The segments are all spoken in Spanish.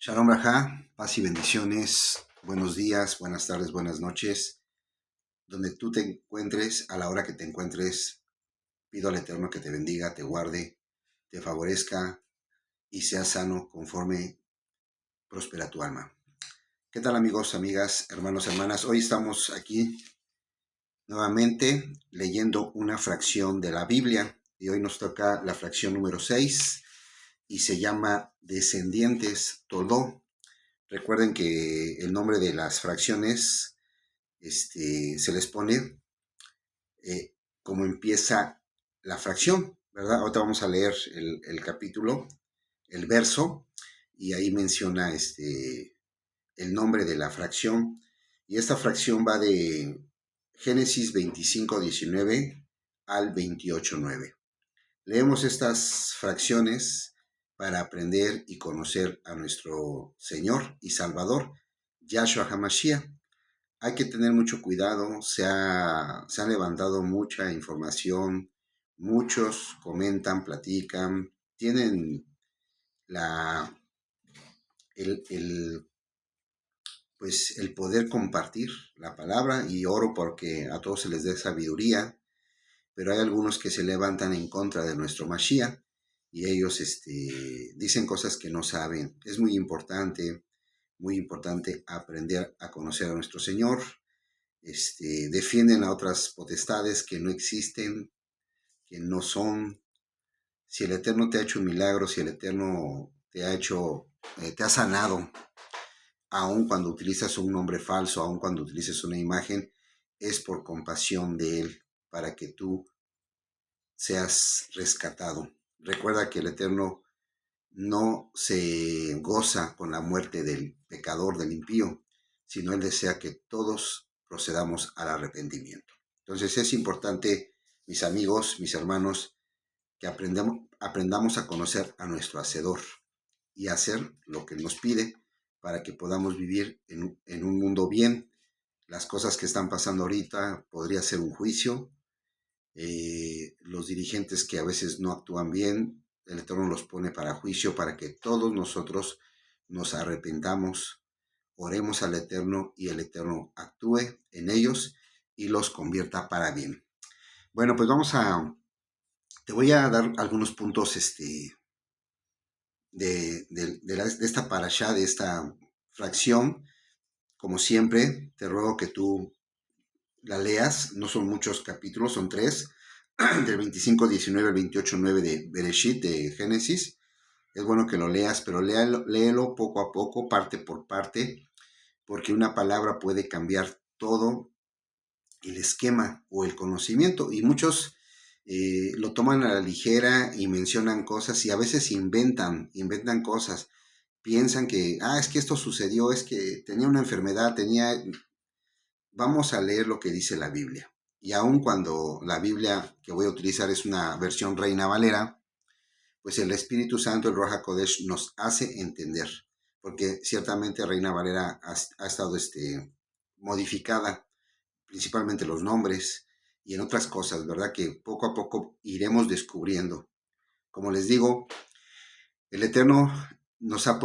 Shalom Raja, paz y bendiciones, buenos días, buenas tardes, buenas noches. Donde tú te encuentres, a la hora que te encuentres, pido al Eterno que te bendiga, te guarde, te favorezca y sea sano conforme prospera tu alma. ¿Qué tal amigos, amigas, hermanos, hermanas? Hoy estamos aquí nuevamente leyendo una fracción de la Biblia y hoy nos toca la fracción número 6 y se llama Descendientes Toló. Recuerden que el nombre de las fracciones se les pone como empieza la fracción, ¿verdad? Ahorita vamos a leer el capítulo, el verso, y ahí menciona el nombre de la fracción. Y esta fracción va de Génesis 25:19 al 28:9. Leemos estas fracciones para aprender y conocer a nuestro Señor y Salvador, Yahshua HaMashiach. Hay que tener mucho cuidado, se ha levantado mucha información, muchos comentan, platican, tienen la, el, pues el poder compartir la palabra y oro porque a todos se les dé sabiduría, pero hay algunos que se levantan en contra de nuestro Mashiach y ellos dicen cosas que no saben. Es muy importante aprender a conocer a nuestro Señor. Defienden a otras potestades que no existen, que no son. Si el Eterno te ha hecho un milagro, si el Eterno te ha hecho, te ha sanado, aun cuando utilizas un nombre falso, aun cuando utilices una imagen, es por compasión de Él, para que tú seas rescatado. Recuerda que el Eterno no se goza con la muerte del pecador, del impío, sino Él desea que todos procedamos al arrepentimiento. Entonces es importante, mis amigos, mis hermanos, que aprendamos a conocer a nuestro Hacedor y hacer lo que nos pide para que podamos vivir en un mundo bien. Las cosas que están pasando ahorita podría ser un juicio. Los dirigentes que a veces no actúan bien, el Eterno los pone para juicio, para que todos nosotros nos arrepentamos, oremos al Eterno y el Eterno actúe en ellos y los convierta para bien. Bueno, pues te voy a dar algunos puntos de esta parashá, de esta fracción. Como siempre, te ruego que tú la leas, no son muchos capítulos, son 3, del 25:19 al 28:9 de Bereshit, de Génesis. Es bueno que lo leas, pero léelo poco a poco, parte por parte, porque una palabra puede cambiar todo el esquema o el conocimiento, y muchos lo toman a la ligera y mencionan cosas y a veces inventan cosas, piensan que, es que esto sucedió, es que tenía una enfermedad, Vamos a leer lo que dice la Biblia. Y aun cuando la Biblia que voy a utilizar es una versión Reina Valera, pues el Espíritu Santo, el Ruach HaKodesh, nos hace entender, porque ciertamente Reina Valera ha estado modificada, principalmente los nombres y en otras cosas, ¿verdad? Que poco a poco iremos descubriendo. Como les digo, el Eterno nos ha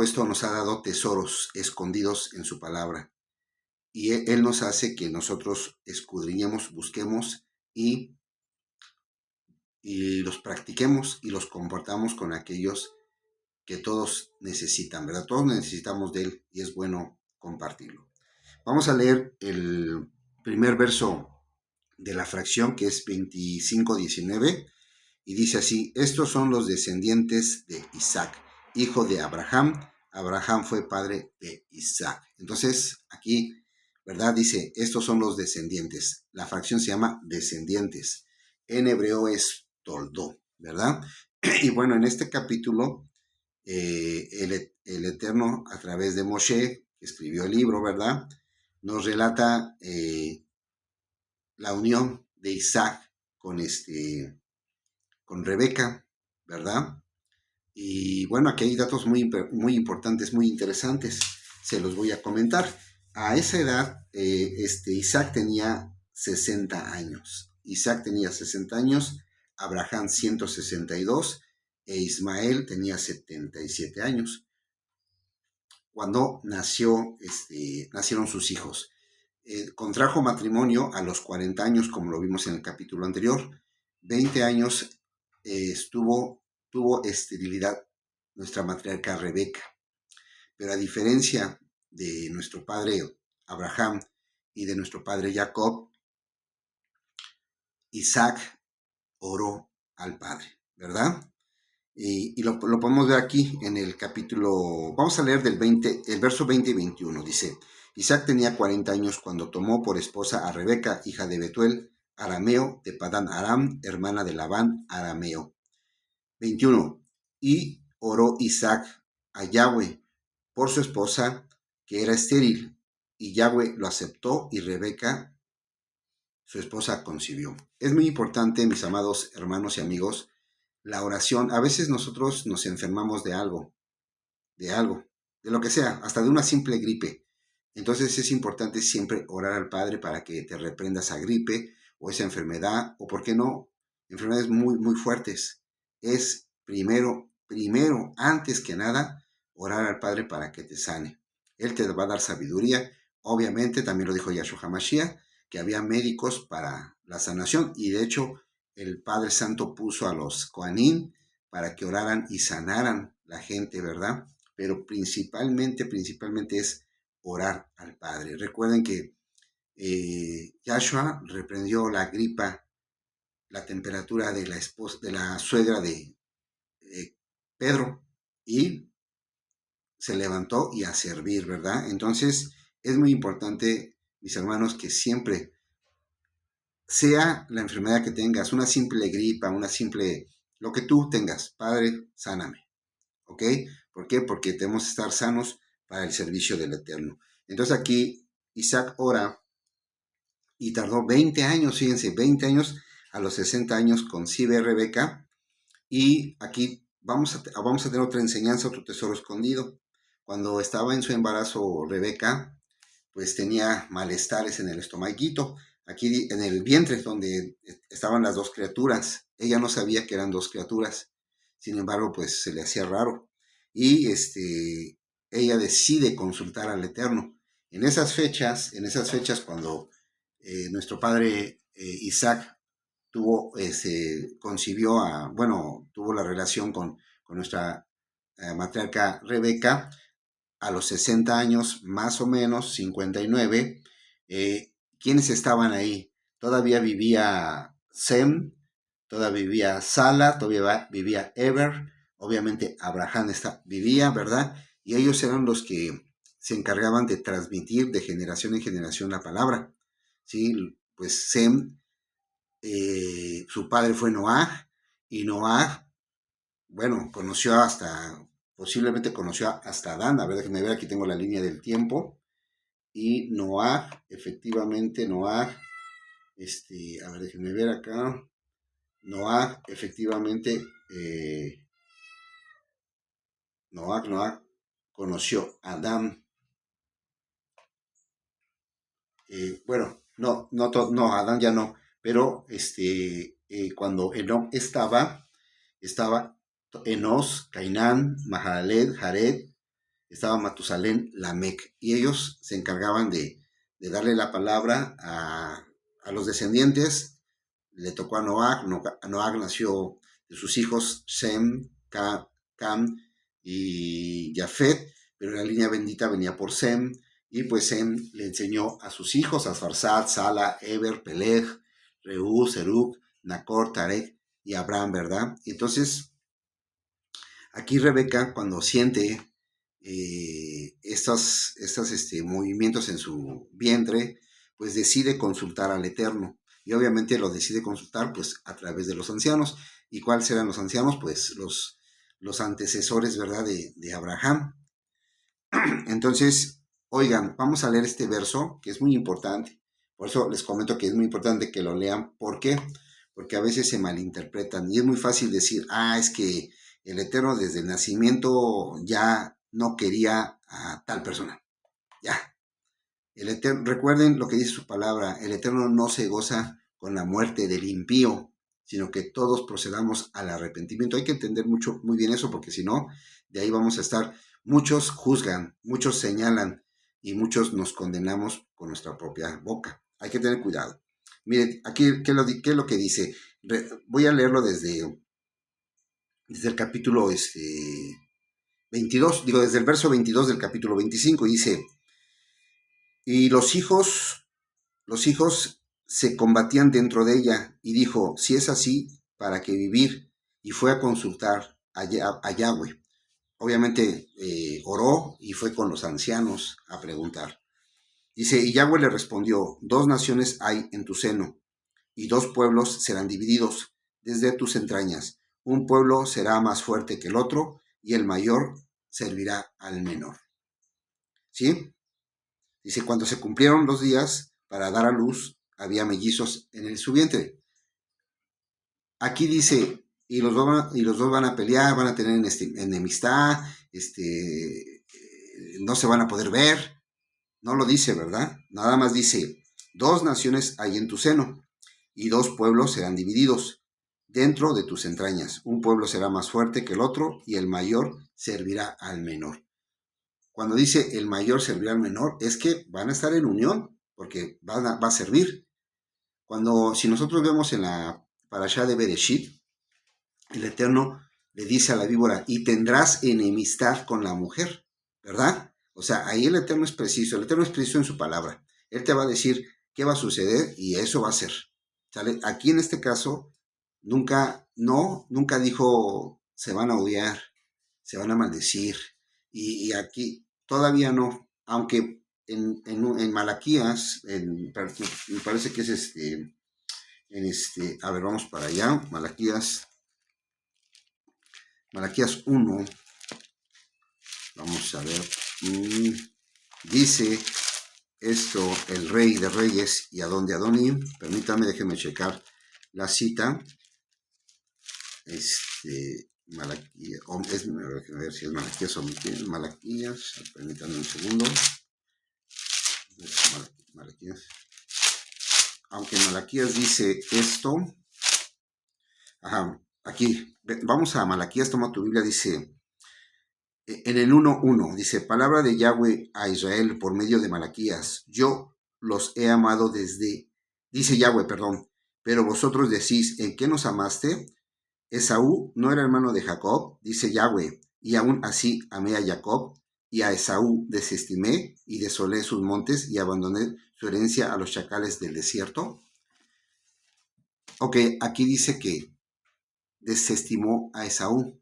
dado tesoros escondidos en su palabra. Y Él nos hace que nosotros escudriñemos, busquemos y los practiquemos y los comportamos con aquellos que todos necesitan, ¿verdad? Todos necesitamos de Él y es bueno compartirlo. Vamos a leer el primer verso de la fracción, que es 25:19, y dice así: estos son los descendientes de Isaac, hijo de Abraham. Abraham fue padre de Isaac. Entonces, aquí, ¿verdad? Dice, estos son los descendientes. La fracción se llama descendientes. En hebreo es toldó, ¿verdad? Y bueno, en este capítulo, el Eterno, a través de Moshe, que escribió el libro, ¿verdad?, nos relata la unión de Isaac con Rebeca, ¿verdad? Y bueno, aquí hay datos muy importantes, muy interesantes, se los voy a comentar. A esa edad, Isaac tenía 60 años. Isaac tenía 60 años, Abraham 162 e Ismael tenía 77 años. cuando nacieron sus hijos. Contrajo matrimonio a los 40 años, como lo vimos en el capítulo anterior. 20 años tuvo esterilidad nuestra matriarca Rebeca. Pero a diferencia de nuestro padre Abraham y de nuestro padre Jacob, Isaac oró al Padre, ¿verdad? Y lo podemos ver aquí en el capítulo, vamos a leer el verso 20 y 21, dice, Isaac tenía 40 años cuando tomó por esposa a Rebeca, hija de Betuel, arameo, de Padán Aram, hermana de Labán, arameo. 21. Y oró Isaac a Yahweh por su esposa, que era estéril, y Yahweh lo aceptó y Rebeca, su esposa, concibió. Es muy importante, mis amados hermanos y amigos, la oración. A veces nosotros nos enfermamos de algo, de lo que sea, hasta de una simple gripe. Entonces es importante siempre orar al Padre para que te reprenda esa gripe o esa enfermedad, o por qué no, enfermedades muy, muy fuertes. Es primero, antes que nada, orar al Padre para que te sane. Él te va a dar sabiduría. Obviamente, también lo dijo Yahshua HaMashiach, que había médicos para la sanación, y de hecho el Padre Santo puso a los Kohanim para que oraran y sanaran la gente, ¿verdad? Pero principalmente es orar al Padre. Recuerden que Yahshua reprendió la gripa, la temperatura de la suegra de Pedro, y se levantó y a servir, ¿verdad? Entonces es muy importante, mis hermanos, que siempre, sea la enfermedad que tengas, una simple gripa, lo que tú tengas, Padre, sáname, ¿ok? ¿Por qué? Porque debemos estar sanos para el servicio del Eterno. Entonces aquí Isaac ora y tardó 20 años, fíjense, 20 años, a los 60 años concibe a Rebeca, y aquí vamos a tener otra enseñanza, otro tesoro escondido. Cuando estaba en su embarazo Rebeca, pues tenía malestares en el estomaguito, aquí en el vientre donde estaban las dos criaturas. Ella no sabía que eran dos criaturas, sin embargo, pues se le hacía raro. Y ella decide consultar al Eterno. En esas fechas cuando nuestro padre Isaac tuvo la relación con nuestra matriarca Rebeca, a los 60 años, más o menos, 59, ¿quiénes estaban ahí? Todavía vivía Sem, todavía vivía Sala, todavía vivía Eber, obviamente Abraham vivía, ¿verdad? Y ellos eran los que se encargaban de transmitir de generación en generación la palabra, ¿sí? Pues Sem, su padre fue Noah, y Noah, bueno, posiblemente conoció hasta Adán. A ver, déjenme ver, aquí tengo la línea del tiempo. Y Noah, efectivamente, a ver, déjenme ver acá. Noah, efectivamente, Noah conoció a Adán. Bueno, no, Adán ya no, pero cuando Enoch estaba Enos, Cainán, Mahalalel, Jared, estaba Matusalén, Lamec, y ellos se encargaban de darle la palabra a los descendientes. Le tocó a Noah. Noah nació de sus hijos Sem, Cam y Jafet, pero la línea bendita venía por Sem, y pues Sem le enseñó a sus hijos, a Farsad, Sala, Eber, Peleg, Reú, Serug, Nacor, Tarek y Abraham, ¿verdad? Y entonces, aquí Rebeca, cuando siente estos movimientos en su vientre, pues decide consultar al Eterno. Y obviamente lo decide consultar pues a través de los ancianos. ¿Y cuáles serán los ancianos? Pues los antecesores, ¿verdad? De Abraham. Entonces, oigan, vamos a leer este verso que es muy importante. Por eso les comento que es muy importante que lo lean. ¿Por qué? Porque a veces se malinterpretan y es muy fácil decir, es que el Eterno desde el nacimiento ya no quería a tal persona. Ya. El Eterno, recuerden lo que dice su palabra, el Eterno no se goza con la muerte del impío, sino que todos procedamos al arrepentimiento. Hay que entender muy bien eso, porque si no, de ahí vamos a estar Muchos juzgan, muchos señalan y muchos nos condenamos con nuestra propia boca. Hay que tener cuidado. Miren, aquí, ¿qué es lo que dice? Voy a leerlo desde el capítulo 22, digo, desde el verso 22 del capítulo 25, y dice, y los hijos se combatían dentro de ella, y dijo, si es así, ¿para qué vivir? Y fue a consultar a Yahweh. Obviamente oró y fue con los ancianos a preguntar. Dice, y Yahweh le respondió, dos naciones hay en tu seno, y dos pueblos serán divididos desde tus entrañas. Un pueblo será más fuerte que el otro, y el mayor servirá al menor. ¿Sí? Dice, cuando se cumplieron los días para dar a luz, había mellizos en su vientre. Aquí dice, y los dos van a pelear, van a tener enemistad, no se van a poder ver. No lo dice, ¿verdad? Nada más dice, dos naciones hay en tu seno, y dos pueblos serán divididos dentro de tus entrañas. Un pueblo será más fuerte que el otro, y el mayor servirá al menor. Cuando dice el mayor servirá al menor, es que van a estar en unión, porque va a servir. Si nosotros vemos en la parashá de Bereshit, el Eterno le dice a la víbora, y tendrás enemistad con la mujer, ¿verdad? O sea, ahí el Eterno es preciso en su palabra. Él te va a decir qué va a suceder y eso va a ser. ¿Sale? Aquí en este caso, nunca dijo se van a odiar, se van a maldecir. Y aquí todavía no, aunque en Malaquías, me parece que es a ver, vamos para allá, Malaquías 1, vamos a ver, dice esto el rey de reyes y Adonim, permítame, déjenme checar la cita, Malaquías, a ver si es Malaquías o Malaquías, permítanme un segundo, Malaquías, aunque Malaquías dice esto, aquí, vamos a Malaquías, toma tu Biblia, dice, en el 1:1, dice, palabra de Yahweh a Israel por medio de Malaquías, yo los he amado dice Yahweh, perdón, pero vosotros decís, ¿en qué nos amaste? Esaú no era hermano de Jacob, dice Yahweh, y aún así amé a Jacob, y a Esaú desestimé y desolé sus montes y abandoné su herencia a los chacales del desierto. Ok, aquí dice que desestimó a Esaú.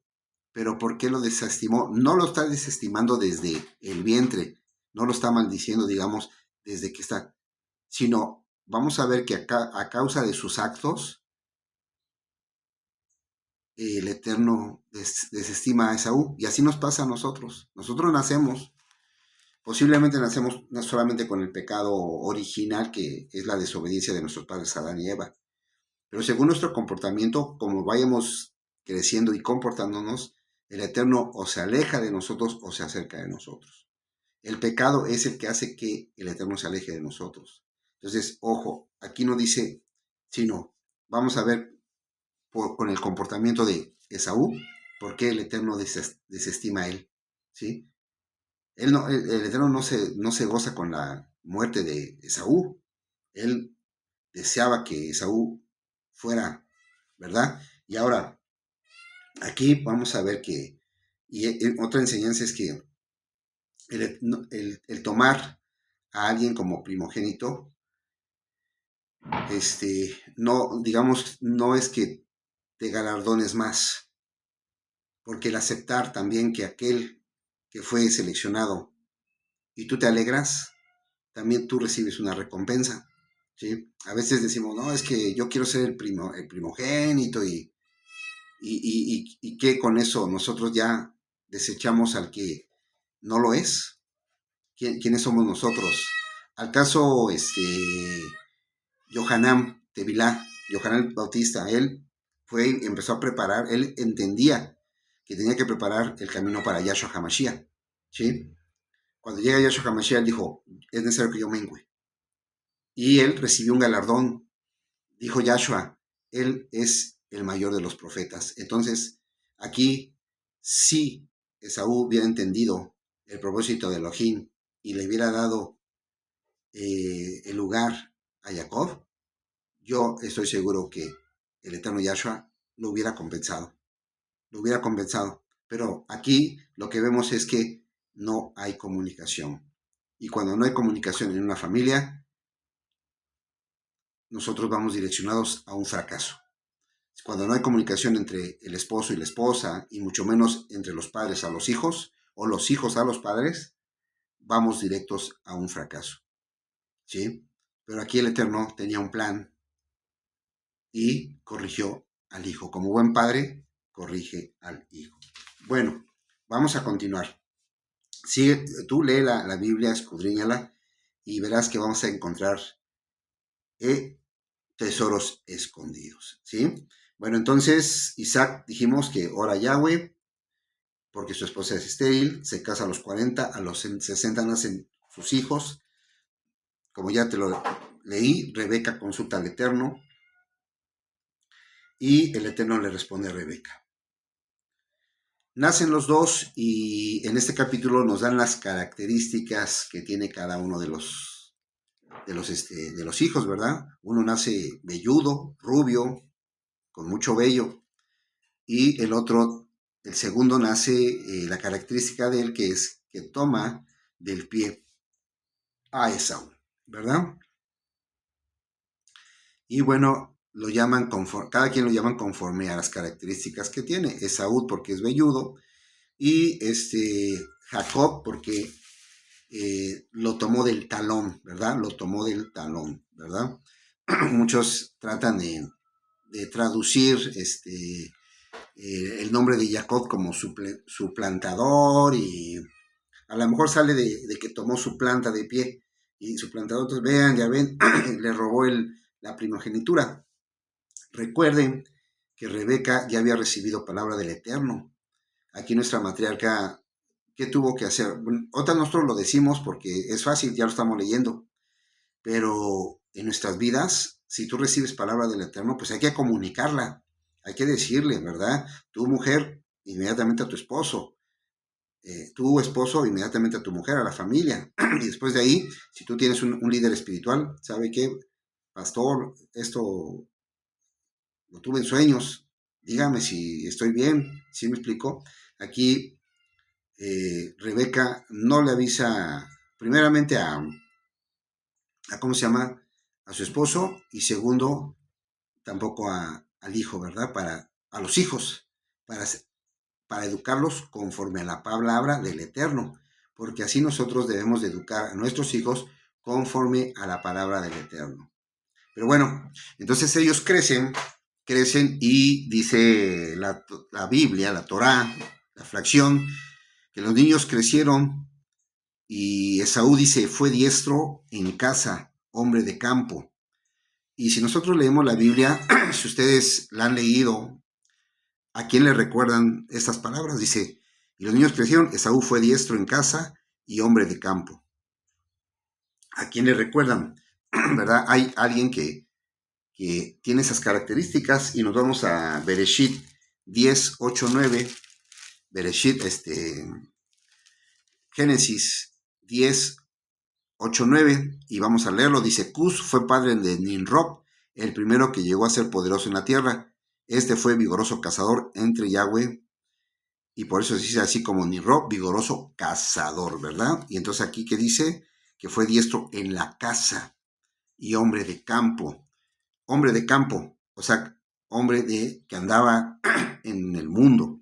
Pero ¿por qué lo desestimó? No lo está desestimando desde el vientre, no lo está maldiciendo, digamos, desde que está, sino vamos a ver que a causa de sus actos, el Eterno desestima a Esaú, y así nos pasa a nosotros. Nosotros posiblemente nacemos no solamente con el pecado original, que es la desobediencia de nuestros padres Adán y Eva, pero según nuestro comportamiento, como vayamos creciendo y comportándonos, el Eterno o se aleja de nosotros o se acerca de nosotros. El pecado es el que hace que el Eterno se aleje de nosotros. Entonces, ojo, aquí no dice, sino vamos a ver con el comportamiento de Esaú, por qué el Eterno desestima a él. ¿Sí? El Eterno no se goza con la muerte de Esaú. Él deseaba que Esaú fuera, ¿verdad? Y ahora, aquí vamos a ver que, otra enseñanza es que el tomar a alguien como primogénito, no, digamos, no es que te galardones más, porque el aceptar también que aquel que fue seleccionado y tú te alegras, también tú recibes una recompensa, ¿sí? A veces decimos, no, es que yo quiero ser el primogénito y que con eso nosotros ya desechamos al que no lo es. ¿Quiénes somos nosotros? Al caso, Yohanan Tevilá, Yohanan el Bautista, él empezó a preparar, él entendía que tenía que preparar el camino para Yahshua HaMashiach, ¿sí? Cuando llega Yahshua HaMashiach, él dijo, es necesario que yo mengüe. Y él recibió un galardón. Dijo Yahshua, él es el mayor de los profetas. Entonces, aquí sí Esaú hubiera entendido el propósito de Elohim y le hubiera dado el lugar a Jacob, yo estoy seguro que el eterno Yahshua lo hubiera compensado. Lo hubiera compensado. Pero aquí lo que vemos es que no hay comunicación. Y cuando no hay comunicación en una familia, nosotros vamos direccionados a un fracaso. Cuando no hay comunicación entre el esposo y la esposa, y mucho menos entre los padres a los hijos, o los hijos a los padres, vamos directos a un fracaso. ¿Sí? Pero aquí el Eterno tenía un plan y corrigió al hijo. Como buen padre, corrige al hijo. Bueno, vamos a continuar. Sí, tú lee la Biblia, escudriñala y verás que vamos a encontrar tesoros escondidos, ¿sí? Bueno, entonces Isaac dijimos que ora a Yahweh porque su esposa es estéril, se casa a los 40, a los 60 nacen sus hijos. Como ya te lo leí, Rebeca consulta al Eterno y el Eterno le responde a Rebeca. Nacen los dos y en este capítulo nos dan las características que tiene cada uno de los hijos, ¿verdad? Uno nace velludo, rubio, con mucho vello, y el segundo nace, la característica de él que es que toma del pie a Esaú, ¿verdad? Y bueno, cada quien lo llaman conforme a las características que tiene. Esaú porque es velludo y Jacob porque lo tomó del talón, ¿verdad? Lo tomó del talón, ¿verdad? Muchos tratan de traducir el nombre de Jacob como suplantador y a lo mejor sale de que tomó su planta de pie y su plantador, entonces vean, ya ven, le robó la primogenitura. Recuerden que Rebeca ya había recibido palabra del Eterno. Aquí nuestra matriarca, ¿qué tuvo que hacer? Bueno, otra nosotros lo decimos porque es fácil, ya lo estamos leyendo, pero en nuestras vidas, si tú recibes palabra del Eterno, pues hay que comunicarla, hay que decirle, ¿verdad? Tu mujer, inmediatamente a tu esposo, tu esposo, inmediatamente a tu mujer, a la familia. Y después de ahí, si tú tienes un líder espiritual, ¿sabe qué? Pastor, esto lo tuve en sueños, dígame si estoy bien, ¿sí me explico? Aquí Rebeca no le avisa primeramente ¿cómo se llama? A su esposo y segundo, tampoco al hijo, ¿verdad? A los hijos, para educarlos conforme a la palabra del Eterno, porque así nosotros debemos de educar a nuestros hijos conforme a la palabra del Eterno. Pero bueno, entonces ellos crecen y dice la Biblia, la Torá, la fracción, que los niños crecieron y Esaú dice, fue diestro en casa, hombre de campo. Y si nosotros leemos la Biblia, si ustedes la han leído, ¿a quién le recuerdan estas palabras? Dice, y los niños crecieron, Esaú fue diestro en casa y hombre de campo. ¿A quién le recuerdan? ¿Verdad? Hay alguien que tiene esas características y nos vamos a Bereshit 10, 8, 9. Bereshit, Génesis 10, 8, 9, y vamos a leerlo. Dice, Cus fue padre de Nimrod, el primero que llegó a ser poderoso en la tierra. Este fue vigoroso cazador entre Yahweh, y por eso se dice así como Nimrod, vigoroso cazador, ¿verdad? Y entonces aquí que dice que fue diestro en la caza y hombre de campo. Hombre de campo, o sea, hombre que andaba en el mundo.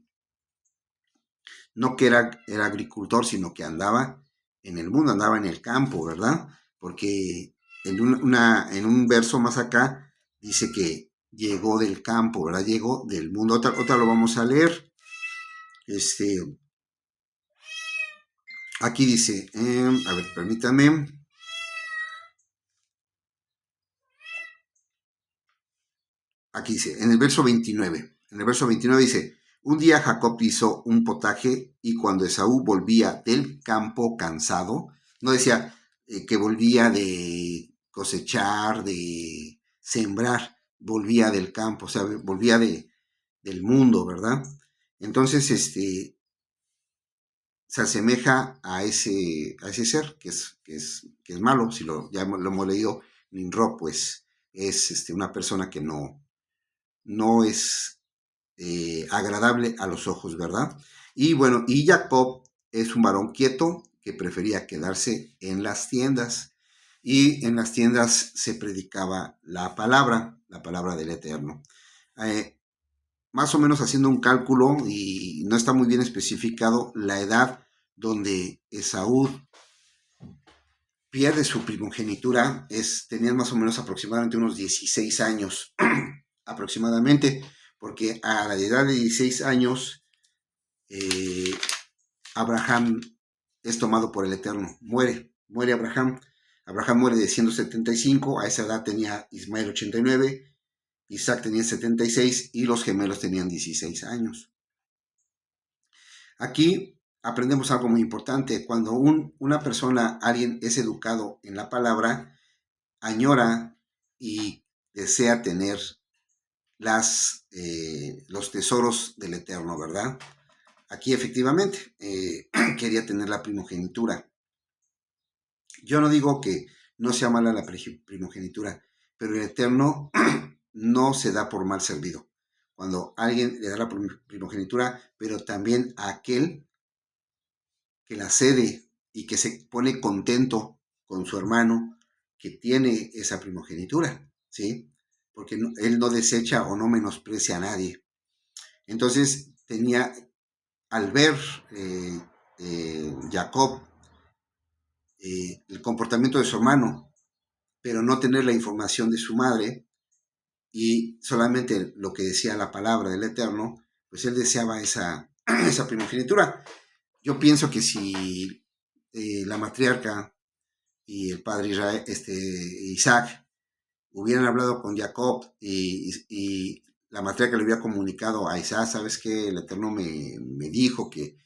No que era agricultor, sino que andaba en el mundo, andaba en el campo, ¿verdad? Porque en un verso más acá dice que llegó del campo, ¿verdad? Llegó del mundo. Otra lo vamos a leer. Aquí dice, a ver, permítame. Aquí dice, en el verso 29. En el verso 29 dice, un día Jacob hizo un potaje y cuando Esaú volvía del campo cansado, no decía que volvía de cosechar, de sembrar, volvía del campo, o sea, volvía del mundo, ¿verdad? Entonces, se asemeja a ese ser que es malo. Si ya lo hemos leído, Nimrod, pues es una persona que no es agradable a los ojos, ¿verdad? Y bueno, y Jacob es un varón quieto que prefería quedarse en las tiendas. Y en las tiendas se predicaba la palabra del Eterno. Más o menos haciendo un cálculo, y no está muy bien especificado la edad donde Esaú pierde su primogenitura, tenían más o menos aproximadamente unos 16 años, aproximadamente, porque a la edad de 16 años, Abraham es tomado por el Eterno, muere Abraham muere de 175, a esa edad tenía Ismael 89, Isaac tenía 76 y los gemelos tenían 16 años. Aquí aprendemos algo muy importante. Cuando una persona, alguien es educado en la palabra, añora y desea tener los tesoros del Eterno, ¿verdad? Aquí efectivamente quería tener la primogenitura. Yo no digo que no sea mala la primogenitura, pero el Eterno no se da por mal servido. Cuando alguien le da la primogenitura, pero también a aquel que la cede y que se pone contento con su hermano que tiene esa primogenitura, ¿sí? Porque él no desecha o no menosprecia a nadie. Entonces al ver Jacob el comportamiento de su hermano, pero no tener la información de su madre y solamente lo que decía la palabra del Eterno, pues él deseaba esa primogenitura. Yo pienso que si la matriarca y el padre Israel, Isaac hubieran hablado con Jacob y la matriarca le hubiera comunicado a Isaac, ¿sabes qué? El Eterno me dijo que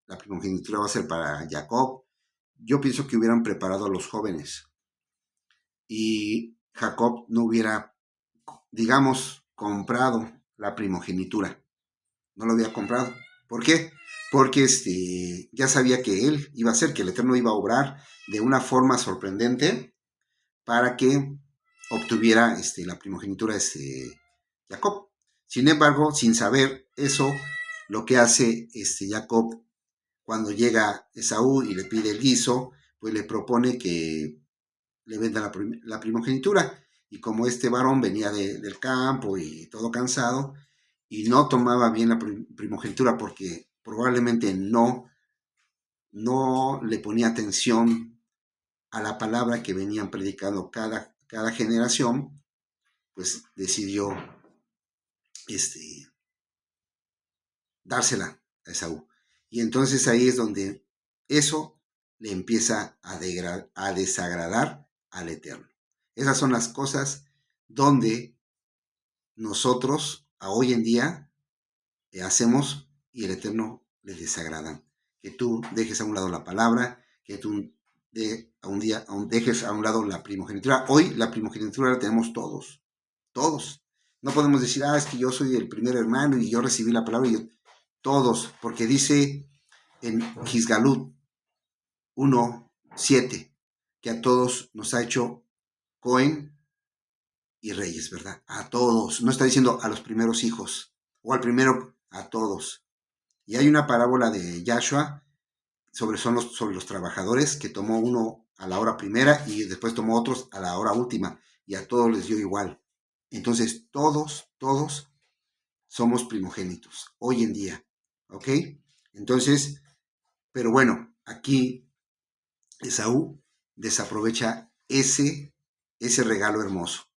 la primogenitura va a ser para Jacob. Yo pienso que hubieran preparado a los jóvenes y Jacob no hubiera, digamos, comprado la primogenitura. No lo había comprado. ¿Por qué? Porque ya sabía que él iba a hacer, que el Eterno iba a obrar de una forma sorprendente para que obtuviera la primogenitura Jacob. Sin embargo, sin saber eso, lo que hace Jacob cuando llega Esaú y le pide el guiso, pues le propone que le venda la primogenitura. Y como este varón venía del campo y todo cansado, y no tomaba bien la primogenitura porque probablemente no le ponía atención a la palabra que venían predicando cada generación, pues decidió dársela a Esaú. Y entonces ahí es donde eso le empieza a desagradar al Eterno. Esas son las cosas donde nosotros hoy en día hacemos y el Eterno le desagrada. Que tú dejes a un lado la palabra, que tú dejes a un lado la primogenitura. Hoy la primogenitura la tenemos todos. No podemos decir, es que yo soy el primer hermano y yo recibí la palabra. Todos, porque dice en Gisgalut 1:7 que a todos nos ha hecho Cohen y reyes, ¿verdad? A todos. No está diciendo a los primeros hijos o al primero, a todos. Y hay una parábola de Yahshua sobre los trabajadores, que tomó uno a la hora primera y después tomó otros a la hora última, y a todos les dio igual. Entonces todos somos primogénitos hoy en día, ¿ok? Entonces, pero bueno, aquí Esaú desaprovecha ese regalo hermoso,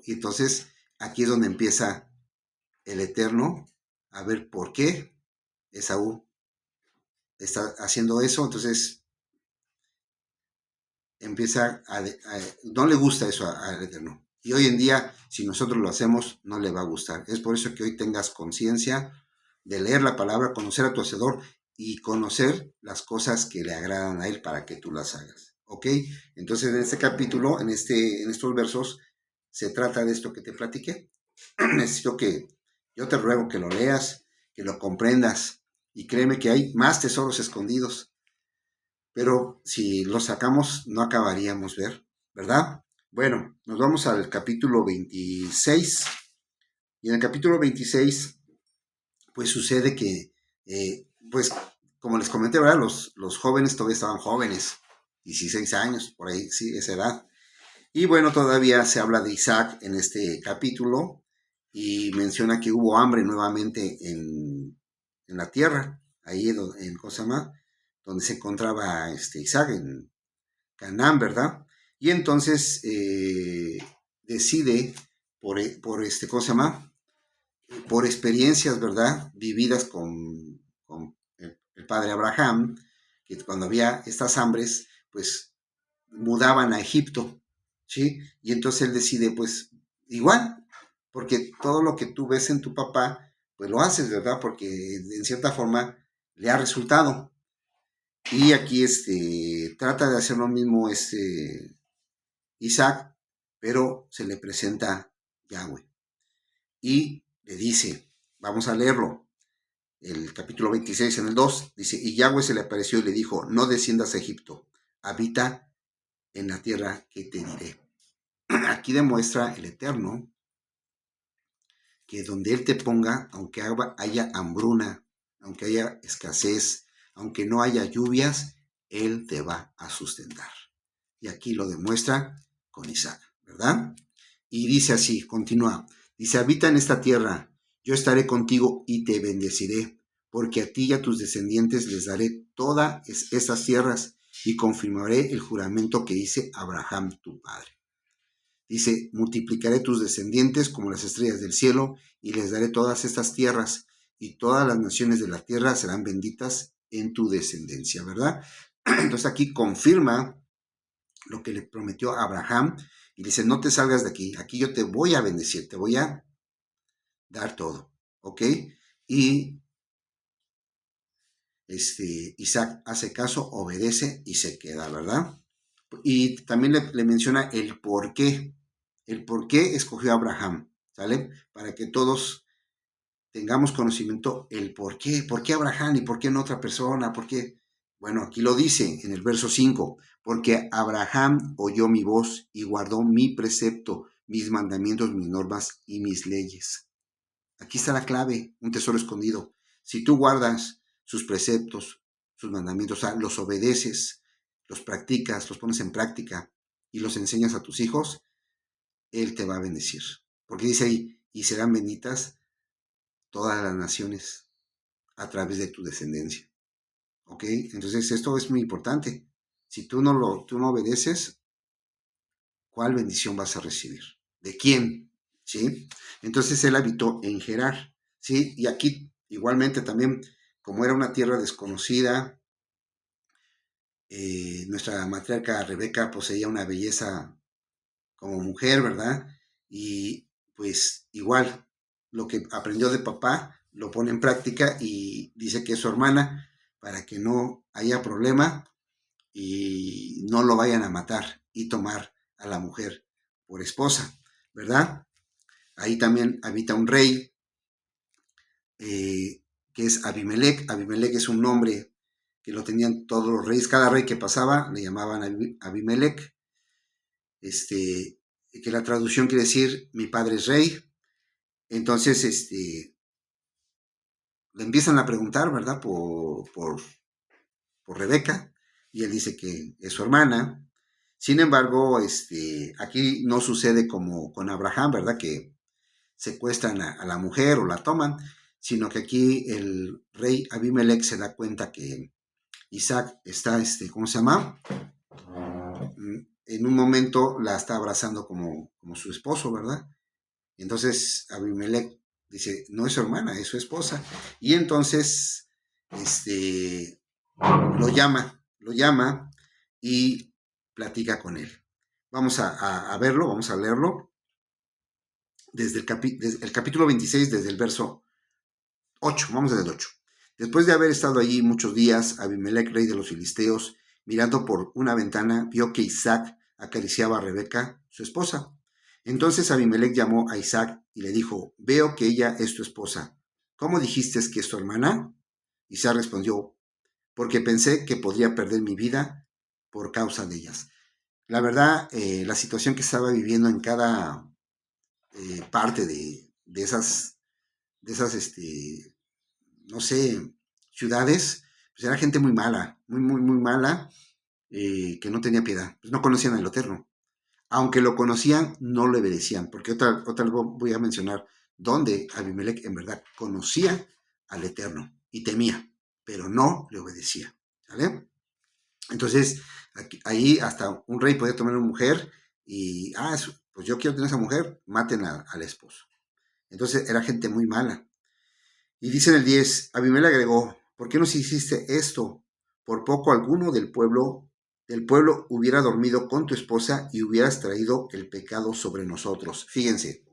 y entonces aquí es donde empieza el Eterno a ver por qué Esaú está haciendo eso. Entonces empieza no le gusta eso al Eterno. Y hoy en día, si nosotros lo hacemos, no le va a gustar. Es por eso que hoy tengas conciencia de leer la palabra, conocer a tu Hacedor y conocer las cosas que le agradan a Él para que tú las hagas. ¿Ok? Entonces, en este capítulo, en estos versos, se trata de esto que te platiqué. Necesito yo te ruego que lo leas, que lo comprendas Y créeme que hay más tesoros escondidos, pero si los sacamos no acabaríamos ¿verdad? Bueno, nos vamos al capítulo 26. Y en el capítulo 26, pues sucede que, pues como les comenté, ¿verdad? Los jóvenes todavía estaban jóvenes, 16 años, por ahí, sí, esa edad. Y bueno, todavía se habla de Isaac en este capítulo y menciona que hubo hambre nuevamente en la tierra, ahí en Cosama, donde se encontraba Isaac, en Canaán, ¿verdad? Y entonces decide ¿cómo se llama? Por experiencias, ¿verdad? Vividas con el padre Abraham, que cuando había estas hambres, pues mudaban a Egipto, ¿sí? Y entonces él decide, pues, igual, porque todo lo que tú ves en tu papá, pues lo haces, ¿verdad? Porque en cierta forma le ha resultado. Y aquí trata de hacer lo mismo Isaac, pero se le presenta Yahweh. Y le dice, vamos a leerlo, el capítulo 26 en el 2, dice, y Yahweh se le apareció y le dijo, no desciendas a Egipto, habita en la tierra que te diré. Aquí demuestra el Eterno que donde Él te ponga, aunque haya hambruna, aunque haya escasez, aunque no haya lluvias, Él te va a sustentar. Y aquí lo demuestra con Isaac, ¿verdad? Y dice así, continúa, dice, habita en esta tierra, yo estaré contigo y te bendeciré, porque a ti y a tus descendientes les daré todas estas tierras y confirmaré el juramento que hice a Abraham tu padre. Dice, multiplicaré tus descendientes como las estrellas del cielo y les daré todas estas tierras y todas las naciones de la tierra serán benditas en tu descendencia, ¿verdad? Entonces aquí confirma lo que le prometió a Abraham y dice, no te salgas de aquí yo te voy a bendecir, te voy a dar todo, ¿ok? Y Isaac hace caso, obedece y se queda, ¿verdad? Y también le menciona el por qué escogió a Abraham, ¿sale? Para que todos tengamos conocimiento el por qué Abraham y por qué no otra persona, por qué. Bueno, aquí lo dice en el verso 5, porque Abraham oyó mi voz y guardó mi precepto, mis mandamientos, mis normas y mis leyes. Aquí está la clave, un tesoro escondido. Si tú guardas sus preceptos, sus mandamientos, o sea, los obedeces, los practicas, los pones en práctica y los enseñas a tus hijos, Él te va a bendecir. Porque dice ahí, y serán benditas todas las naciones a través de tu descendencia. ¿Ok? Entonces esto es muy importante. Si tú no obedeces, ¿cuál bendición vas a recibir? ¿De quién? ¿Sí? Entonces él habitó en Gerar. ¿Sí? Y aquí igualmente también, como era una tierra desconocida, nuestra matriarca Rebeca poseía una belleza como mujer, ¿verdad? Y pues igual lo que aprendió de papá lo pone en práctica y dice que es su hermana para que no haya problema y no lo vayan a matar y tomar a la mujer por esposa, ¿verdad? Ahí también habita un rey que es Abimelech. Abimelech es un nombre que lo tenían todos los reyes, cada rey que pasaba le llamaban Abimelech, que la traducción quiere decir mi padre es rey. Entonces, le empiezan a preguntar, ¿verdad? Por Rebeca, y él dice que es su hermana. Sin embargo, aquí no sucede como con Abraham, ¿verdad? Que secuestran a la mujer o la toman, sino que aquí el rey Abimelech se da cuenta que Isaac está, ¿cómo se llama? En un momento la está abrazando como su esposo, ¿verdad? Entonces Abimelech dice, no es su hermana, es su esposa. Y entonces, lo llama y platica con él. Vamos a verlo, vamos a leerlo desde el capítulo 26, desde el verso 8, vamos desde el 8. Después de haber estado allí muchos días, Abimelech, rey de los filisteos, mirando por una ventana, vio que Isaac acariciaba a Rebeca, su esposa. Entonces Abimelech llamó a Isaac y le dijo, veo que ella es tu esposa. ¿Cómo dijiste que es tu hermana? Isaac respondió, porque pensé que podría perder mi vida por causa de ellas. La verdad, la situación que estaba viviendo en cada parte de esas no sé, ciudades, pues era gente muy mala, muy mala, que no tenía piedad, pues no conocían al Eterno. Aunque lo conocían, no le obedecían, porque otra voy a mencionar donde Abimelech en verdad conocía al Eterno y temía, pero no le obedecía, ¿vale? Entonces, ahí hasta un rey podía tomar una mujer y, pues yo quiero tener a esa mujer, maten al esposo. Entonces era gente muy mala. Y dice en el 10, Abimelech agregó, ¿por qué nos hiciste esto? Por poco alguno del pueblo hubiera dormido con tu esposa y hubieras traído el pecado sobre nosotros. Fíjense,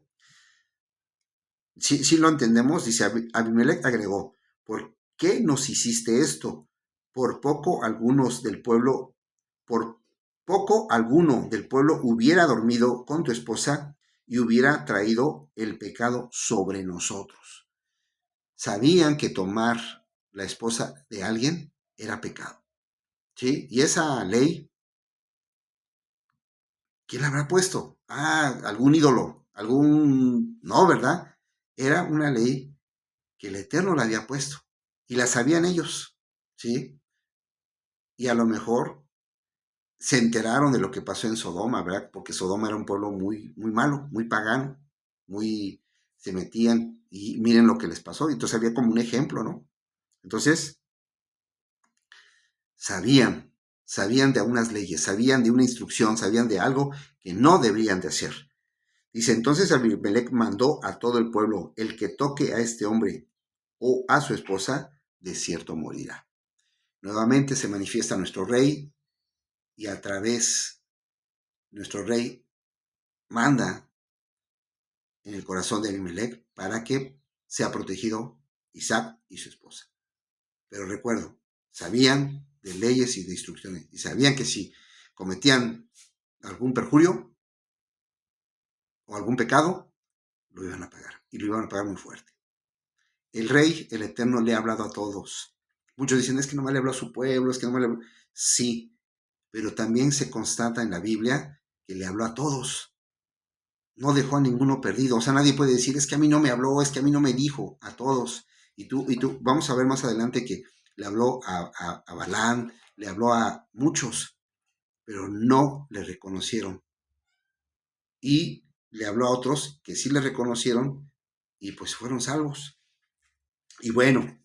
si lo entendemos, dice Abimelech agregó, ¿por qué nos hiciste esto? Por poco algunos del pueblo, por poco alguno del pueblo hubiera dormido con tu esposa y hubiera traído el pecado sobre nosotros. Sabían que tomar la esposa de alguien era pecado, ¿sí? Y esa ley, ¿quién la habrá puesto? Algún ídolo, no, ¿verdad? Era una ley que el Eterno la había puesto y la sabían ellos, ¿sí? Y a lo mejor se enteraron de lo que pasó en Sodoma, ¿verdad? Porque Sodoma era un pueblo muy malo, muy pagano, se metían y miren lo que les pasó. Entonces había como un ejemplo, ¿no? Entonces, sabían de unas leyes, sabían de una instrucción, sabían de algo que no deberían de hacer. Dice, entonces Abimelech mandó a todo el pueblo, el que toque a este hombre o a su esposa, de cierto morirá. Nuevamente se manifiesta nuestro rey y a través nuestro rey manda en el corazón de Abimelech para que sea protegido Isaac y su esposa. Pero recuerdo, sabían de leyes y de instrucciones y sabían que si cometían algún perjurio o algún pecado, lo iban a pagar y lo iban a pagar muy fuerte. El rey, el Eterno, le ha hablado a todos. Muchos dicen, es que nomás le habló a su pueblo, es que nomás le habló. Sí, pero también se constata en la Biblia que le habló a todos. No dejó a ninguno perdido. O sea, nadie puede decir, es que a mí no me habló, es que a mí no me dijo, a todos. Y tú, vamos a ver más adelante que le habló a Balán, le habló a muchos, pero no le reconocieron. Y le habló a otros que sí le reconocieron y pues fueron salvos. Y bueno,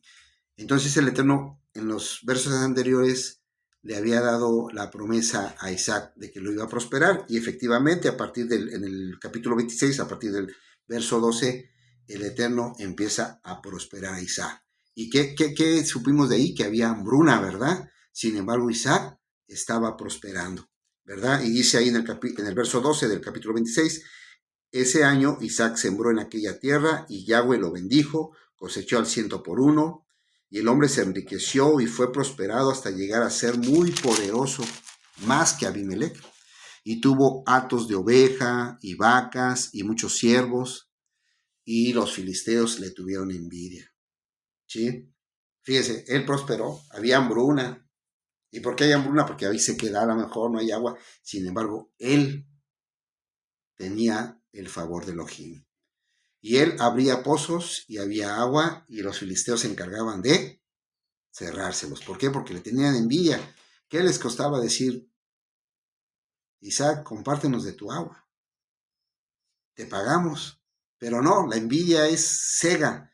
entonces el Eterno en los versos anteriores le había dado la promesa a Isaac de que lo iba a prosperar y efectivamente en el capítulo 26, a partir del verso 12, el Eterno empieza a prosperar a Isaac. ¿Y qué supimos de ahí? Que había hambruna, ¿verdad? Sin embargo, Isaac estaba prosperando, ¿verdad? Y dice ahí en el verso 12 del capítulo 26, ese año Isaac sembró en aquella tierra y Yahweh lo bendijo, cosechó al 100 por 1, y el hombre se enriqueció y fue prosperado hasta llegar a ser muy poderoso, más que Abimelech, y tuvo hatos de oveja y vacas y muchos siervos, y los filisteos le tuvieron envidia. ¿Sí? Fíjese, él prosperó, había hambruna. ¿Y por qué hay hambruna? Porque ahí se queda, a lo mejor no hay agua. Sin embargo, él tenía el favor de Elohim. Y él abría pozos y había agua y los filisteos se encargaban de cerrárselos. ¿Por qué? Porque le tenían envidia. ¿Qué les costaba decir, Isaac, compártenos de tu agua? Te pagamos. Pero no, la envidia es cega.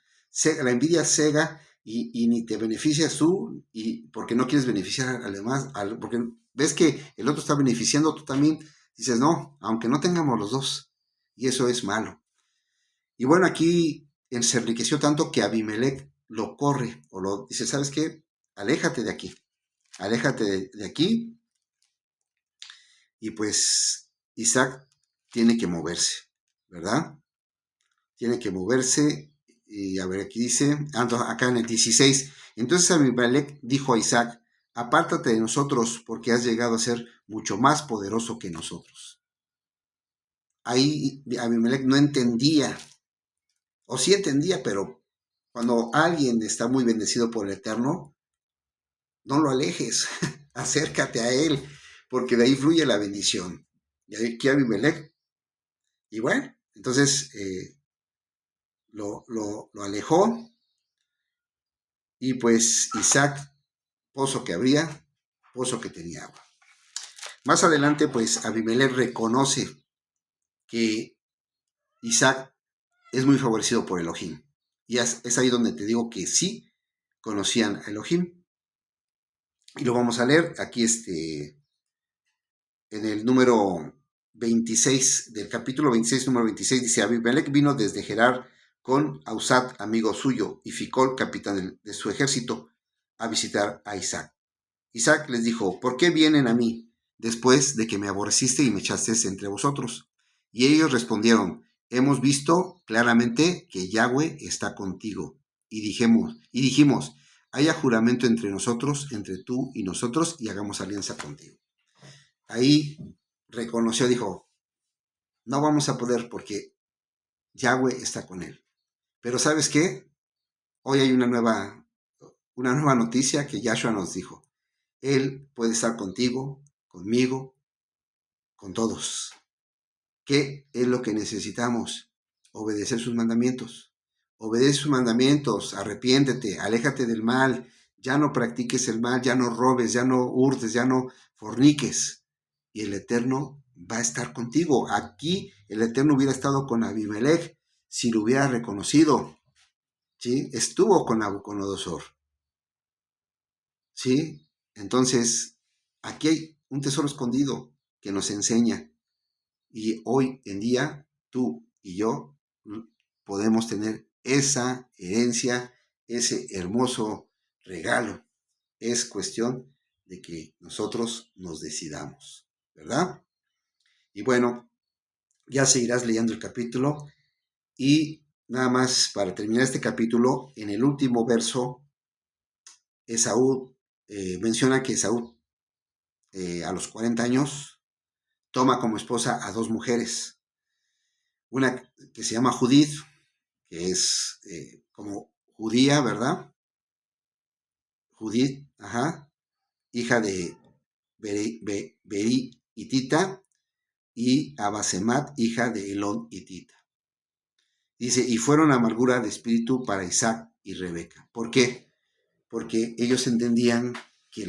La envidia cega y ni te beneficias tú y porque no quieres beneficiar al demás, porque ves que el otro está beneficiando, tú también dices, no, aunque no tengamos los dos. Y eso es malo. Y bueno, aquí se enriqueció tanto que Abimelech lo corre o lo dice, ¿sabes qué? Aléjate de aquí, aléjate de aquí. Y pues Isaac tiene que moverse, ¿verdad? Tiene que moverse. Y a ver, aquí dice, acá en el 16, entonces Abimelech dijo a Isaac, apártate de nosotros porque has llegado a ser mucho más poderoso que nosotros. Ahí Abimelech no entendía, o sí entendía, pero Cuando alguien está muy bendecido por el Eterno, no lo alejes, acércate a él, porque de ahí fluye la bendición. Y aquí Abimelech, y bueno, entonces lo alejó, y pues Isaac, pozo que abría, pozo que tenía agua. Más adelante, pues Abimelech reconoce que Isaac es muy favorecido por Elohim. Y es ahí donde te digo que sí conocían a Elohim. Y lo vamos a leer aquí en el número 26 del capítulo 26, número 26, dice: Abimelech vino desde Gerar con Ausat, amigo suyo, y Ficol, capitán de su ejército, a visitar a Isaac. Isaac les dijo: ¿por qué vienen a mí después de que me aborreciste y me echasteis entre vosotros? Y ellos respondieron: hemos visto claramente que Yahweh está contigo. Y dijimos, haya juramento entre nosotros, entre tú y nosotros, y hagamos alianza contigo. Ahí reconoció, dijo: no vamos a poder porque Yahweh está con él. Pero ¿sabes qué? Hoy hay una nueva noticia que Yahshua nos dijo. Él puede estar contigo, conmigo, con todos. ¿Qué es lo que necesitamos? Obedecer sus mandamientos. Obedece sus mandamientos, arrepiéntete, aléjate del mal, ya no practiques el mal, ya no robes, ya no hurtes, ya no forniques. Y el Eterno va a estar contigo. Aquí el Eterno hubiera estado con Abimelech si lo hubiera reconocido. ¿Sí? Estuvo con Nabucodonosor. ¿Sí? Entonces, aquí hay un tesoro escondido que nos enseña. Y hoy en día, tú y yo podemos tener esa herencia, ese hermoso regalo. Es cuestión de que nosotros nos decidamos, ¿verdad? Y bueno, ya seguirás leyendo el capítulo. Y nada más para terminar este capítulo, en el último verso, Esaú menciona que Esaú a los 40 años toma como esposa a dos mujeres. Una que se llama Judith, que es como judía, ¿verdad? Judith, ajá, hija de Beri Hitita, y Abasemat, hija de Elón Hitita. Dice: y fueron amargura de espíritu para Isaac y Rebeca. ¿Por qué? Porque ellos entendían que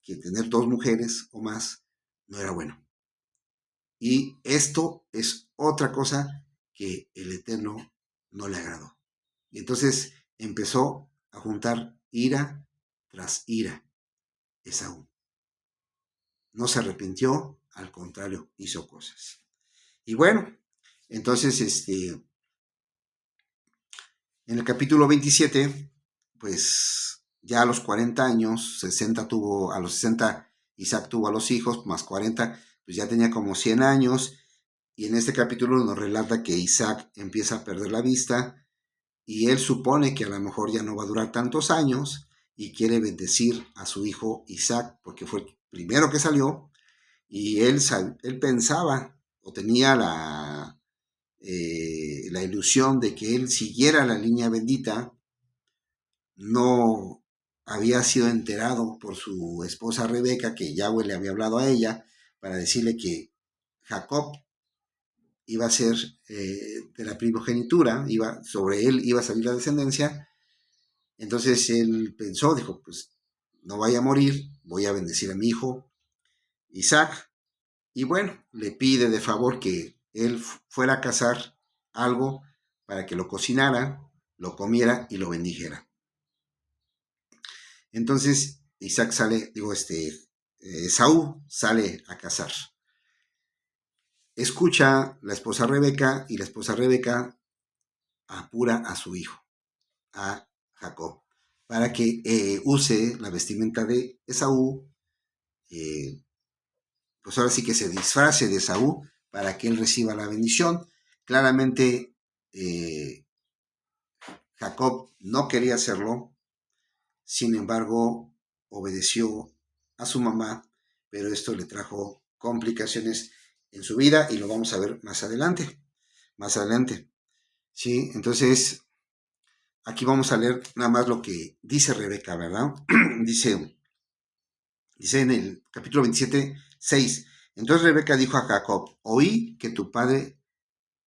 tener dos mujeres o más no era bueno. Y esto es otra cosa que el Eterno no le agradó. Y entonces empezó a juntar ira tras ira. Esaú no se arrepintió, al contrario, hizo cosas. Y bueno, entonces en el capítulo 27, pues ya a los 40 años, a los 60 Isaac tuvo a los hijos, más 40, pues ya tenía como 100 años. Y en este capítulo nos relata que Isaac empieza a perder la vista y él supone que a lo mejor ya no va a durar tantos años y quiere bendecir a su hijo Isaac porque fue el primero que salió, y él pensaba o tenía la ilusión de que él siguiera la línea bendita. No había sido enterado por su esposa Rebeca que Yahweh le había hablado a ella para decirle que Jacob iba a ser de la primogenitura, sobre él iba a salir la descendencia. Entonces él pensó, dijo, pues no vaya a morir, voy a bendecir a mi hijo Isaac. Y bueno, le pide de favor que él fuera a cazar algo para que lo cocinara, lo comiera y lo bendijera. Entonces Isaac sale, Esaú sale a cazar. Escucha la esposa Rebeca y la esposa Rebeca apura a su hijo, a Jacob, para que use la vestimenta de Esaú, pues ahora sí que se disfrace de Esaú para que él reciba la bendición. Claramente Jacob no quería hacerlo, sin embargo obedeció a su mamá, pero esto le trajo complicaciones en su vida y lo vamos a ver más adelante. Sí, entonces aquí vamos a leer nada más lo que dice Rebeca, ¿verdad? dice en el capítulo 27, 6. Entonces Rebeca dijo a Jacob, oí que tu padre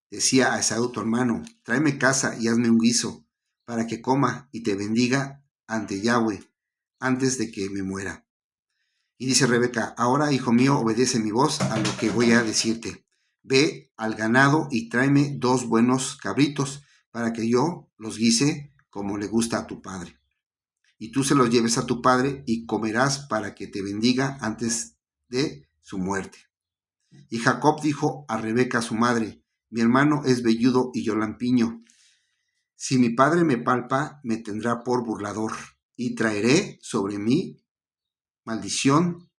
decía a Esaú tu hermano, tráeme caza y hazme un guiso, para que coma y te bendiga ante Yahweh, antes de que me muera. Y dice Rebeca, ahora, hijo mío, obedece mi voz a lo que voy a decirte. Ve al ganado y tráeme 2 buenos cabritos, para que yo los guise como le gusta a tu padre. Y tú se los lleves a tu padre y comerás para que te bendiga antes de su muerte. Y Jacob dijo a Rebeca su madre, mi hermano es velludo y yo lampiño. Si mi padre me palpa, me tendrá por burlador, y traeré sobre mí maldición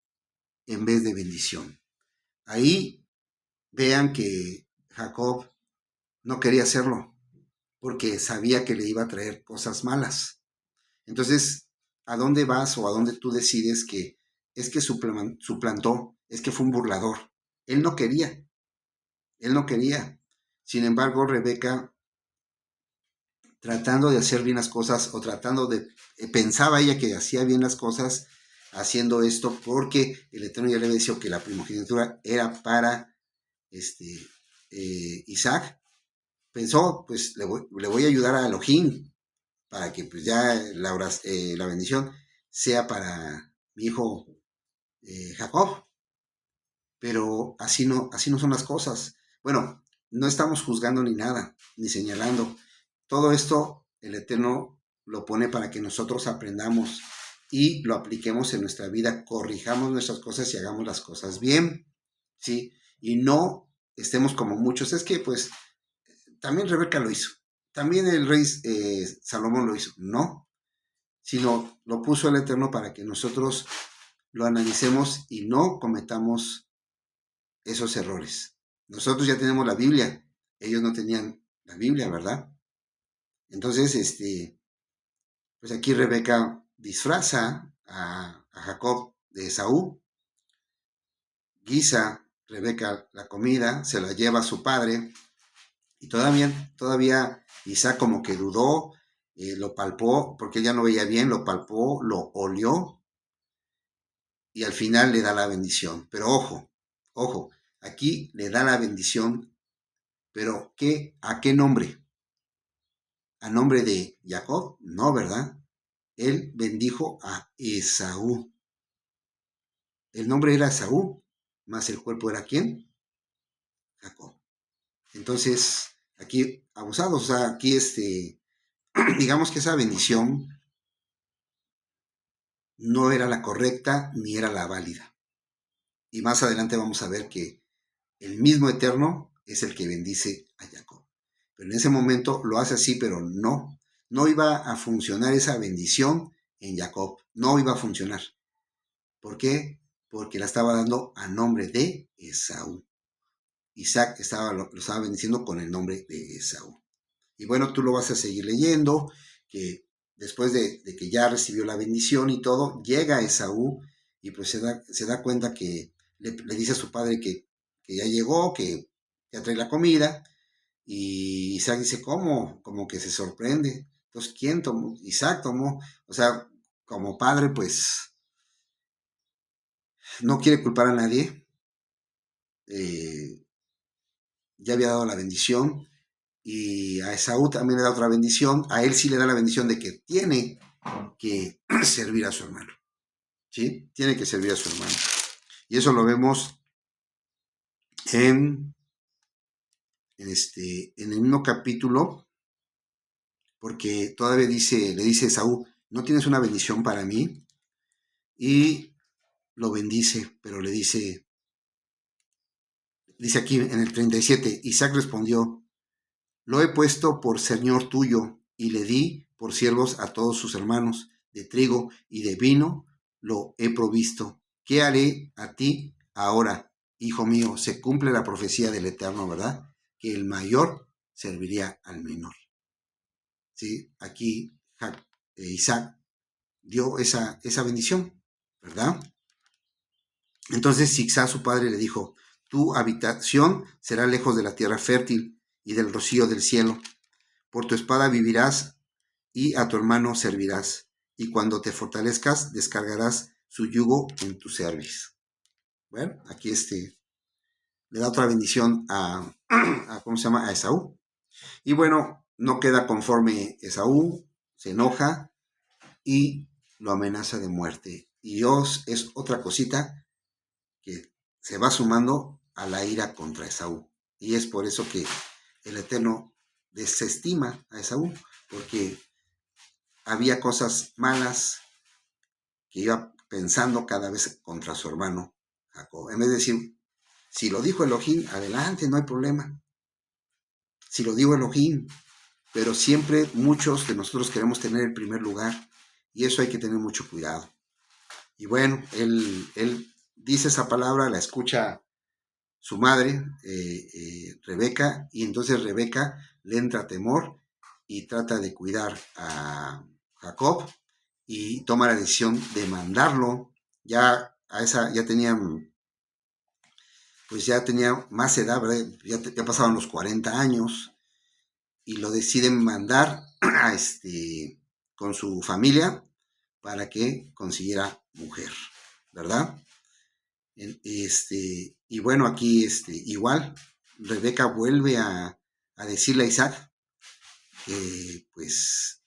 en vez de bendición. Ahí vean que Jacob no quería hacerlo, porque sabía que le iba a traer cosas malas. Entonces, ¿a dónde vas o a dónde tú decides que es que suplantó, es que fue un burlador? Él no quería. Sin embargo, Rebeca, tratando de hacer bien las cosas o pensaba ella que hacía bien las cosas haciendo esto porque el Eterno ya le había dicho que la primogenitura era para Isaac. Pensó, pues le voy a ayudar a Elohim para que pues ya la bendición sea para mi hijo Jacob. Pero así no son las cosas. Bueno, no estamos juzgando ni nada, ni señalando. Todo esto el Eterno lo pone para que nosotros aprendamos y lo apliquemos en nuestra vida, corrijamos nuestras cosas y hagamos las cosas bien, ¿sí? Y no estemos como muchos. Es que pues también Rebeca lo hizo, también el rey Salomón lo hizo, no, sino lo puso el Eterno para que nosotros lo analicemos y no cometamos esos errores. Nosotros ya tenemos la Biblia, ellos no tenían la Biblia, ¿verdad? Entonces, pues aquí Rebeca disfraza a Jacob de Esaú, guisa Rebeca la comida, se la lleva a su padre, y todavía Isaac como que dudó, lo palpó, porque él ya no veía bien, lo palpó, lo olió, y al final le da la bendición. Pero ojo, aquí le da la bendición, pero ¿a qué nombre? ¿A nombre de Jacob? No, ¿verdad? Él bendijo a Esaú. El nombre era Esaú, más el cuerpo era ¿quién? Jacob. Entonces, aquí abusados, o sea, aquí digamos que esa bendición no era la correcta ni era la válida. Y más adelante vamos a ver que el mismo Eterno es el que bendice a Jacob. Pero en ese momento lo hace así, pero no iba a funcionar esa bendición en Jacob, no iba a funcionar. ¿Por qué? Porque la estaba dando a nombre de Esaú. Isaac lo estaba bendiciendo con el nombre de Esaú. Y bueno, tú lo vas a seguir leyendo, que después de que ya recibió la bendición y todo, llega Esaú y pues se da cuenta que le dice a su padre que ya llegó, que ya trae la comida, y Isaac dice, ¿cómo? Como que se sorprende. Entonces, ¿quién tomó? Isaac tomó. O sea, como padre, pues no quiere culpar a nadie. Ya había dado la bendición, y a Esaú también le da otra bendición. A él sí le da la bendición de que tiene que servir a su hermano, ¿sí? Tiene que servir a su hermano. Y eso lo vemos en el mismo capítulo, porque todavía le dice Esaú, ¿no tienes una bendición para mí? Y lo bendice, pero le dice aquí en el 37, Isaac respondió, lo he puesto por señor tuyo, y le di por siervos a todos sus hermanos, de trigo y de vino lo he provisto. ¿Qué haré a ti ahora, hijo mío? Se cumple la profecía del Eterno, ¿verdad? Que el mayor serviría al menor. ¿Sí? Aquí Isaac dio esa bendición, ¿verdad? Entonces Zixá, su padre, le dijo, tu habitación será lejos de la tierra fértil y del rocío del cielo. Por tu espada vivirás y a tu hermano servirás. Y cuando te fortalezcas, descargarás su yugo en tu cerviz. Bueno, aquí le da otra bendición ¿cómo se llama? A Esaú. Y bueno, no queda conforme Esaú, se enoja y lo amenaza de muerte. Y Dios es otra cosita que se va sumando a la ira contra Esaú. Y es por eso que el Eterno desestima a Esaú, porque había cosas malas que iba pensando cada vez contra su hermano Jacob. En vez de decir, si lo dijo Elohim, adelante, no hay problema. Si lo dijo Elohim, pero siempre muchos de nosotros queremos tener el primer lugar y eso hay que tener mucho cuidado. Y bueno, él dice esa palabra, la escucha su madre, Rebeca, y entonces Rebeca le entra temor y trata de cuidar a Jacob y toma la decisión de mandarlo. Ya tenían, pues ya tenía más edad, ¿verdad? Ya pasaban los 40 años y lo deciden mandar con su familia para que consiguiera mujer, ¿verdad? Y bueno, aquí igual Rebeca vuelve a decirle a Isaac que pues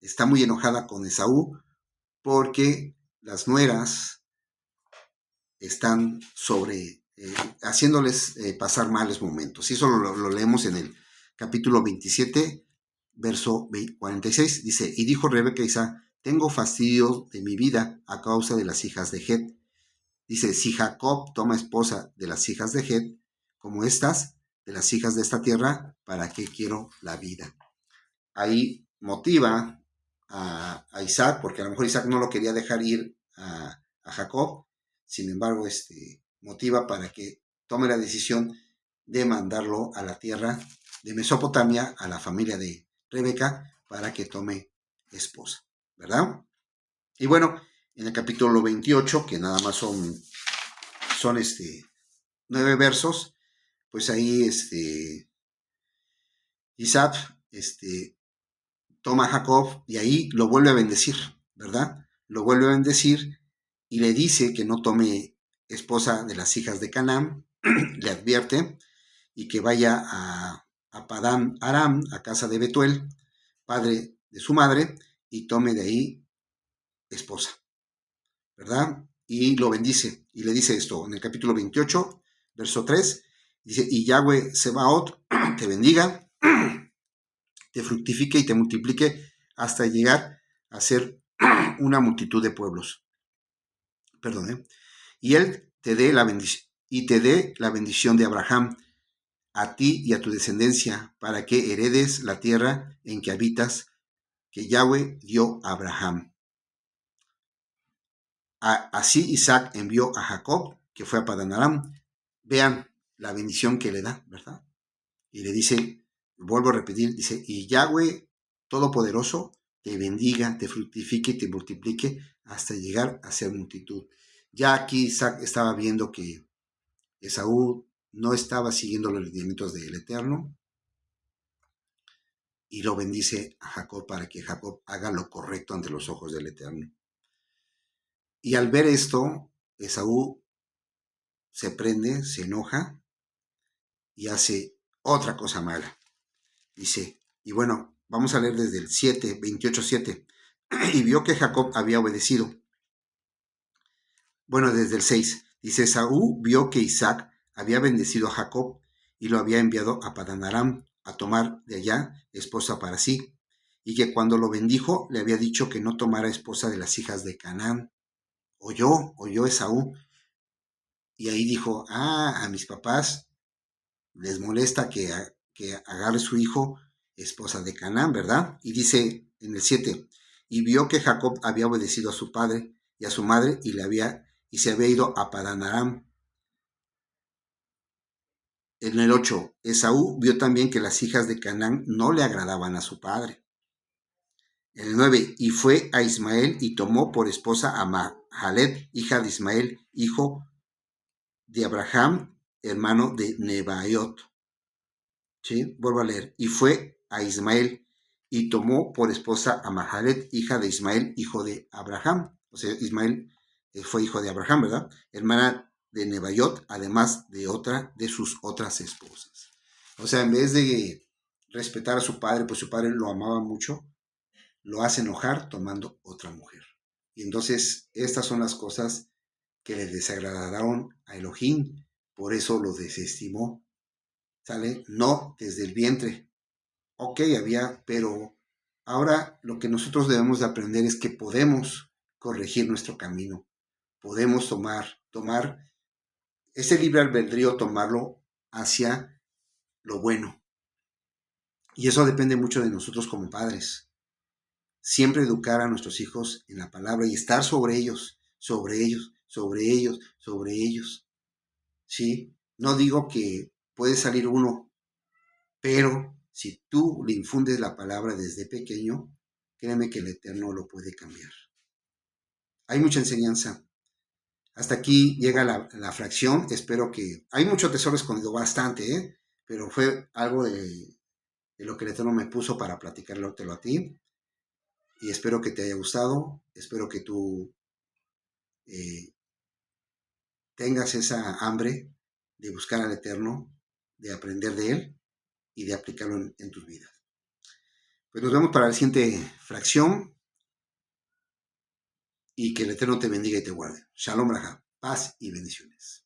está muy enojada con Esaú porque las nueras están haciéndoles pasar malos momentos. Y eso lo leemos en el capítulo 27, verso 46. Dice, y dijo Rebeca a Isaac, tengo fastidio de mi vida a causa de las hijas de Het. Dice, si Jacob toma esposa de las hijas de Het, como estas, de las hijas de esta tierra, ¿para qué quiero la vida? Ahí motiva a Isaac, porque a lo mejor Isaac no lo quería dejar ir a Jacob, sin embargo, motiva para que tome la decisión de mandarlo a la tierra de Mesopotamia, a la familia de Rebeca, para que tome esposa, ¿verdad? Y bueno, en el capítulo 28, que nada más son 9 versos, pues ahí Isaac toma a Jacob y ahí lo vuelve a bendecir, ¿verdad? Lo vuelve a bendecir y le dice que no tome esposa de las hijas de Canaán, le advierte, y que vaya a Padán Aram, a casa de Betuel, padre de su madre, y tome de ahí esposa, ¿verdad? Y lo bendice, y le dice esto en el capítulo 28, verso 3, dice, y Yahweh Sebaot te bendiga, te fructifique y te multiplique hasta llegar a ser una multitud de pueblos. Perdón, y él te dé la bendición de Abraham a ti y a tu descendencia para que heredes la tierra en que habitas, que Yahweh dio a Abraham. Así Isaac envió a Jacob, que fue a Padán Aram. Vean la bendición que le da, ¿verdad? Y le dice, vuelvo a repetir, dice, y Yahweh Todopoderoso te bendiga, te fructifique y te multiplique hasta llegar a ser multitud. Ya aquí Isaac estaba viendo que Esaú no estaba siguiendo los lineamientos del Eterno y lo bendice a Jacob para que Jacob haga lo correcto ante los ojos del Eterno. Y al ver esto, Esaú se prende, se enoja y hace otra cosa mala. Dice, y bueno, vamos a leer desde el 7, 28:7. Y vio que Jacob había obedecido. Bueno, desde el 6. Dice, Esaú vio que Isaac había bendecido a Jacob y lo había enviado a Padán Aram a tomar de allá esposa para sí, y que cuando lo bendijo le había dicho que no tomara esposa de las hijas de Canaán. Oyó Esaú, y ahí dijo, a mis papás les molesta que agarre su hijo esposa de Canaán, ¿verdad? Y dice en el 7, y vio que Jacob había obedecido a su padre y a su madre y se había ido a Padán Aram. En el 8, Esaú vio también que las hijas de Canaán no le agradaban a su padre. En el 9, y fue a Ismael y tomó por esposa a Mahalet, hija de Ismael, hijo de Abraham, hermano de Nebaiot. ¿Sí? Vuelvo a leer. Y fue a Ismael y tomó por esposa a Mahalet, hija de Ismael, hijo de Abraham. O sea, Ismael fue hijo de Abraham, ¿verdad? Hermana de Nebaiot, además de otra de sus otras esposas. O sea, en vez de respetar a su padre, pues su padre lo amaba mucho, lo hace enojar tomando otra mujer. Y entonces estas son las cosas que le desagradaron a Elohim, por eso lo desestimó. ¿Sale? No desde el vientre. Ok, había, pero ahora lo que nosotros debemos de aprender es que podemos corregir nuestro camino. Podemos tomar ese libre albedrío, tomarlo hacia lo bueno. Y eso depende mucho de nosotros como padres. Siempre educar a nuestros hijos en la palabra y estar sobre ellos, sobre ellos, sobre ellos, sobre ellos. ¿Sí? No digo que puede salir uno, pero si tú le infundes la palabra desde pequeño, créeme que el Eterno lo puede cambiar. Hay mucha enseñanza. Hasta aquí llega la fracción. Espero que... Hay mucho tesoro escondido, bastante, ¿eh? Pero fue algo de lo que el Eterno me puso para platicarlo a ti. Y espero que te haya gustado. Espero que tú eh, tengas esa hambre de buscar al Eterno, de aprender de Él y de aplicarlo en tus vidas. Pues nos vemos para la siguiente fracción y que el Eterno te bendiga y te guarde. Shalom, Raja, paz y bendiciones.